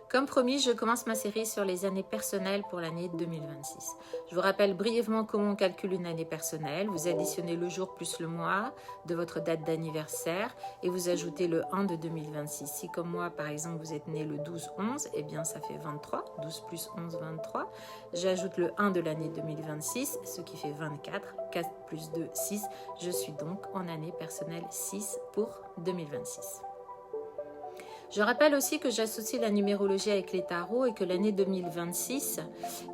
Comme promis, je commence ma série sur les années personnelles pour l'année 2026. Je vous rappelle brièvement comment on calcule une année personnelle. Vous additionnez le jour plus le mois de votre date d'anniversaire et vous ajoutez le 1 de 2026. Si comme moi, par exemple, vous êtes né le 12-11, eh bien ça fait 23. 12 plus 11, 23. J'ajoute le 1 de l'année 2026, ce qui fait 24. 4 plus 2, 6. Je suis donc en année personnelle 6 pour 2026. Je rappelle aussi que j'associe la numérologie avec les tarots et que l'année 2026,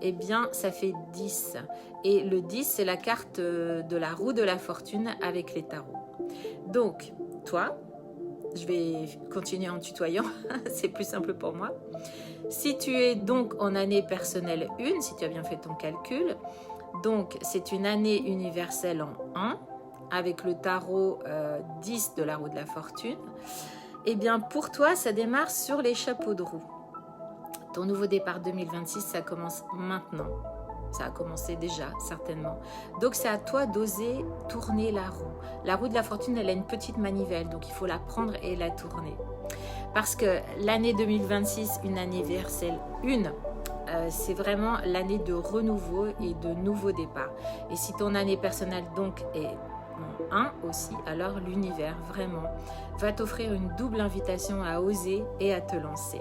eh bien, ça fait 10. Et le 10, c'est la carte de la roue de la fortune avec les tarots. Donc, toi, je vais continuer en tutoyant, c'est plus simple pour moi. Si tu es donc en année personnelle 1, si tu as bien fait ton calcul, donc c'est une année universelle en 1, avec le tarot 10 de la roue de la fortune. Eh bien, pour toi, ça démarre sur les chapeaux de roue. Ton nouveau départ 2026, ça commence maintenant. Ça a commencé déjà, certainement. Donc, c'est à toi d'oser tourner la roue. La roue de la fortune, elle a une petite manivelle, donc il faut la prendre et la tourner. Parce que l'année 2026, une année universelle 1, c'est vraiment l'année de renouveau et de nouveau départ. Et si ton année personnelle, donc, est 1 aussi, alors l'univers vraiment va t'offrir une double invitation à oser et à te lancer.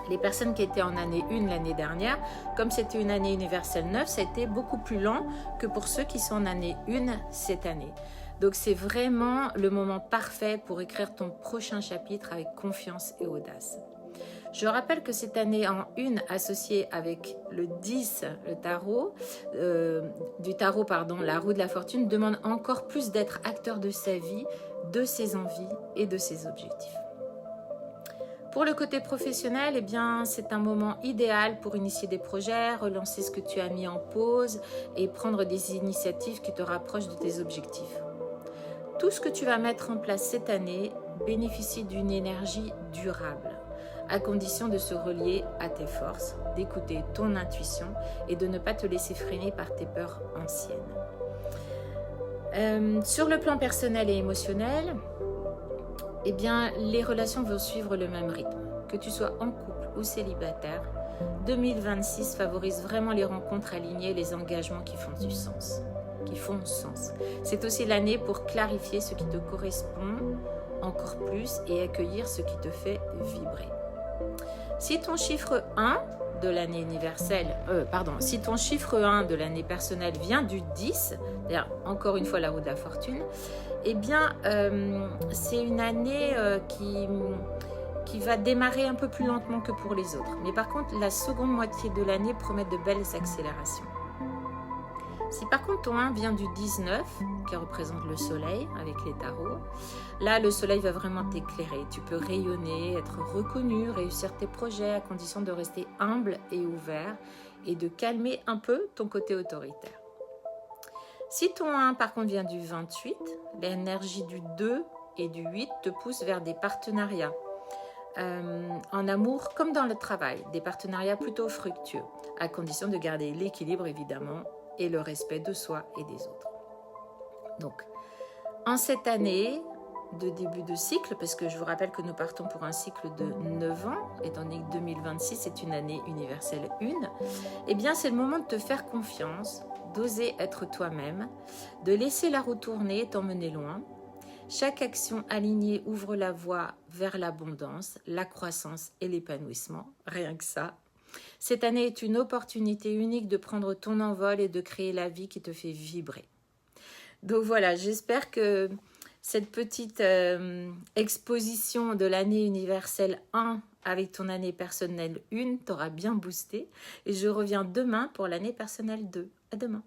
Les personnes qui étaient en année 1 l'année dernière, comme c'était une année universelle 9, ça a été beaucoup plus lent que pour ceux qui sont en année 1 cette année. Donc c'est vraiment le moment parfait pour écrire ton prochain chapitre avec confiance et audace. Je rappelle que cette année en 1 associée avec le 10, le tarot, la roue de la fortune, demande encore plus d'être acteur de sa vie, de ses envies et de ses objectifs. Pour le côté professionnel, eh bien, c'est un moment idéal pour initier des projets, relancer ce que tu as mis en pause et prendre des initiatives qui te rapprochent de tes objectifs. Tout ce que tu vas mettre en place cette année bénéficie d'une énergie durable, à condition de se relier à tes forces, d'écouter ton intuition et de ne pas te laisser freiner par tes peurs anciennes. Sur le plan personnel et émotionnel, eh bien, les relations vont suivre le même rythme. Que tu sois en couple ou célibataire, 2026 favorise vraiment les rencontres alignées et les engagements qui font du sens. C'est aussi l'année pour clarifier ce qui te correspond encore plus et accueillir ce qui te fait vibrer. Si ton chiffre 1 de l'année universelle, si ton chiffre 1 de l'année personnelle vient du 10, c'est-à-dire encore une fois la roue de la fortune, eh bien c'est une année qui va démarrer un peu plus lentement que pour les autres. Mais par contre, la seconde moitié de l'année promet de belles accélérations. Si par contre ton 1 vient du 19, qui représente le soleil avec les tarots, là le soleil va vraiment t'éclairer. Tu peux rayonner, être reconnu, réussir tes projets à condition de rester humble et ouvert et de calmer un peu ton côté autoritaire. Si ton 1 par contre vient du 28, l'énergie du 2 et du 8 te pousse vers des partenariats. En amour comme dans le travail, des partenariats plutôt fructueux, à condition de garder l'équilibre évidemment et le respect de soi et des autres. Donc, en cette année de début de cycle, parce que je vous rappelle que nous partons pour un cycle de 9 ans, étant donné que 2026 est une année universelle 1, eh bien c'est le moment de te faire confiance, d'oser être toi-même, de laisser la roue tourner et t'emmener loin. Chaque action alignée ouvre la voie vers l'abondance, la croissance et l'épanouissement, rien que ça. Cette année est une opportunité unique de prendre ton envol et de créer la vie qui te fait vibrer. Donc voilà, j'espère que cette petite exposition de l'année universelle 1 avec ton année personnelle 1 t'aura bien boosté. Et je reviens demain pour l'année personnelle 2. À demain.